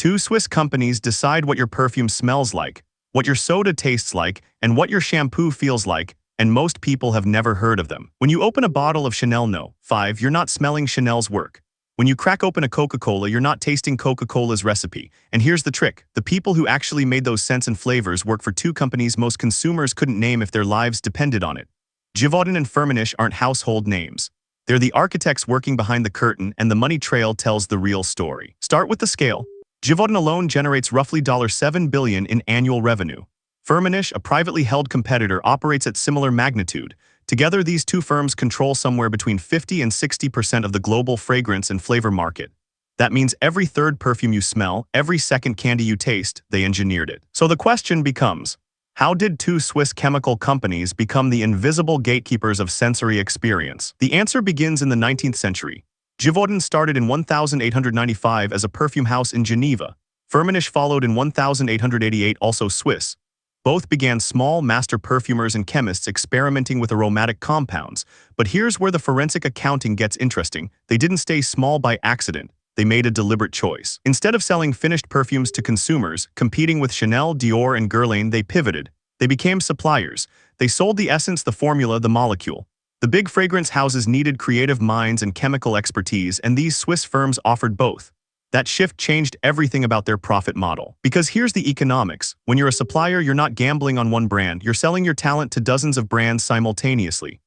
Two Swiss companies decide what your perfume smells like, what your soda tastes like, and what your shampoo feels like, and most people have never heard of them. When you open a bottle of Chanel No. 5, you're not smelling Chanel's work. When you crack open a Coca-Cola, you're not tasting Coca-Cola's recipe. And here's the trick. The people who actually made those scents and flavors work for two companies most consumers couldn't name if their lives depended on it. Givaudan and Firmenich aren't household names. They're the architects working behind the curtain, and the money trail tells the real story. Start with the scale. Givaudan alone generates roughly $7 billion in annual revenue. Firmenich, a privately held competitor, operates at similar magnitude. Together, these two firms control somewhere between 50 and 60% of the global fragrance and flavor market. That means every third perfume you smell, every second candy you taste, they engineered it. So the question becomes, how did two Swiss chemical companies become the invisible gatekeepers of sensory experience? The answer begins in the 19th century. Givaudan started in 1895 as a perfume house in Geneva. Firmenich followed in 1888, also Swiss. Both began small master perfumers and chemists experimenting with aromatic compounds. But here's where the forensic accounting gets interesting. They didn't stay small by accident. They made a deliberate choice. Instead of selling finished perfumes to consumers, competing with Chanel, Dior, and Guerlain, they pivoted. They became suppliers. They sold the essence, the formula, the molecule. The big fragrance houses needed creative minds and chemical expertise, and these Swiss firms offered both. That shift changed everything about their profit model. Because here's the economics. When you're a supplier, you're not gambling on one brand. You're selling your talent to dozens of brands simultaneously.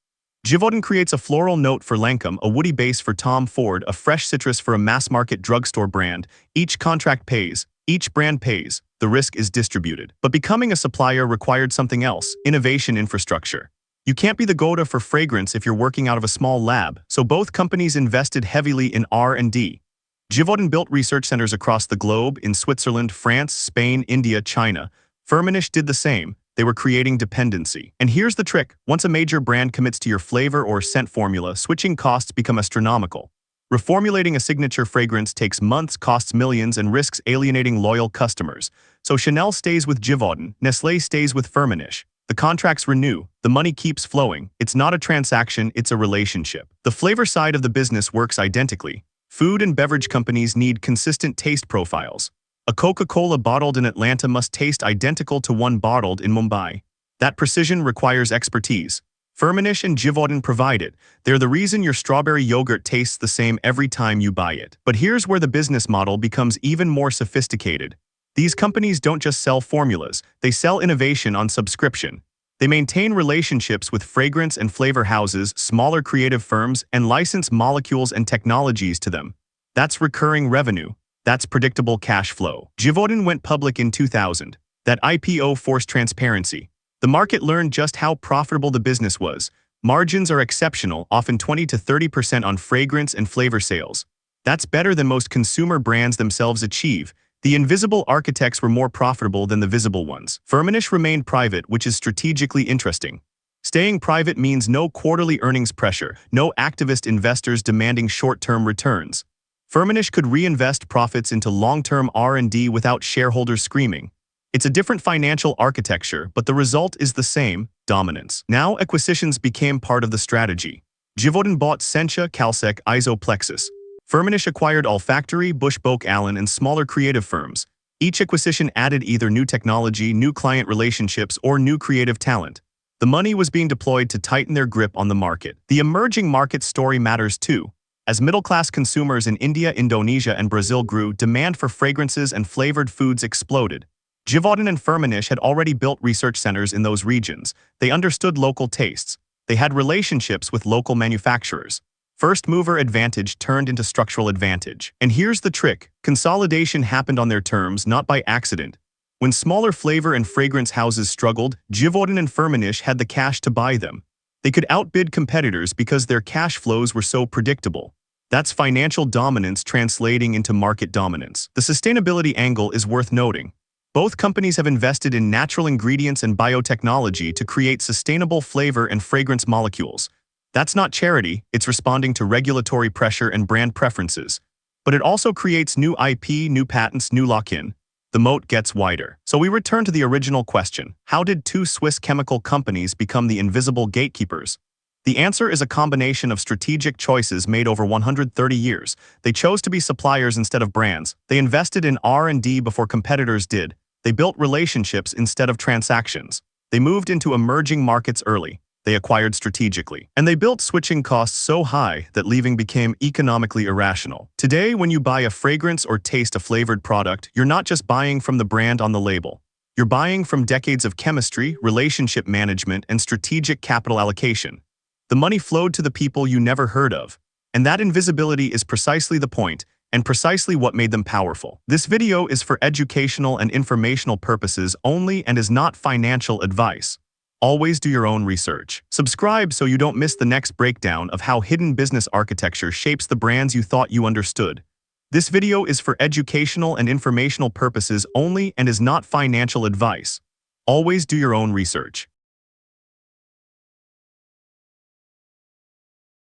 Givaudan creates a floral note for Lancôme, a woody base for Tom Ford, a fresh citrus for a mass-market drugstore brand. Each contract pays. Each brand pays. The risk is distributed. But becoming a supplier required something else: innovation infrastructure. You can't be the Gouda for fragrance if you're working out of a small lab, so both companies invested heavily in R&D. Givaudan built research centers across the globe in Switzerland, France, Spain, India, China. Firmenich did the same. They were creating dependency. And here's the trick. Once a major brand commits to your flavor or scent formula, switching costs become astronomical. Reformulating a signature fragrance takes months, costs millions, and risks alienating loyal customers. So Chanel stays with Givaudan, Nestlé stays with Firmenich. The contracts renew, the money keeps flowing. It's not a transaction, it's a relationship. The flavor side of the business works identically. Food and beverage companies need consistent taste profiles. A Coca-Cola bottled in Atlanta must taste identical to one bottled in Mumbai. That precision requires expertise. Firmenich and Givaudan provide it. They're the reason your strawberry yogurt tastes the same every time you buy it. But here's where the business model becomes even more sophisticated. These companies don't just sell formulas, they sell innovation on subscription. They maintain relationships with fragrance and flavor houses, smaller creative firms, and license molecules and technologies to them. That's recurring revenue. That's predictable cash flow. Givaudan went public in 2000. That IPO forced transparency. The market learned just how profitable the business was. Margins are exceptional, often 20 to 30% on fragrance and flavor sales. That's better than most consumer brands themselves achieve. The invisible architects were more profitable than the visible ones. Firmenich remained private, which is strategically interesting. Staying private means no quarterly earnings pressure, no activist investors demanding short-term returns. Firmenich could reinvest profits into long-term R&D without shareholders screaming. It's a different financial architecture, but the result is the same: dominance. Now acquisitions became part of the strategy. Givaudan bought Sentia, Calsec, Isoplexis. Firmenich acquired Olfactory, Bush-Boak Allen, and smaller creative firms. Each acquisition added either new technology, new client relationships, or new creative talent. The money was being deployed to tighten their grip on the market. The emerging market story matters too. As middle-class consumers in India, Indonesia, and Brazil grew, demand for fragrances and flavored foods exploded. Givaudan and Firmenich had already built research centers in those regions. They understood local tastes. They had relationships with local manufacturers. First-mover advantage turned into structural advantage. And here's the trick. Consolidation happened on their terms, not by accident. When smaller flavor and fragrance houses struggled, Givaudan and Firmenich had the cash to buy them. They could outbid competitors because their cash flows were so predictable. That's financial dominance translating into market dominance. The sustainability angle is worth noting. Both companies have invested in natural ingredients and biotechnology to create sustainable flavor and fragrance molecules. That's not charity, it's responding to regulatory pressure and brand preferences. But it also creates new IP, new patents, new lock-in. The moat gets wider. So we return to the original question. How did two Swiss chemical companies become the invisible gatekeepers? The answer is a combination of strategic choices made over 130 years. They chose to be suppliers instead of brands. They invested in R&D before competitors did. They built relationships instead of transactions. They moved into emerging markets early. They acquired strategically. And they built switching costs so high that leaving became economically irrational. Today, when you buy a fragrance or taste a flavored product, you're not just buying from the brand on the label. You're buying from decades of chemistry, relationship management, and strategic capital allocation. The money flowed to the people you never heard of. And that invisibility is precisely the point, and precisely what made them powerful. This video is for educational and informational purposes only and is not financial advice. Always do your own research. Subscribe so you don't miss the next breakdown of how hidden business architecture shapes the brands you thought you understood. This video is for educational and informational purposes only and is not financial advice. Always do your own research.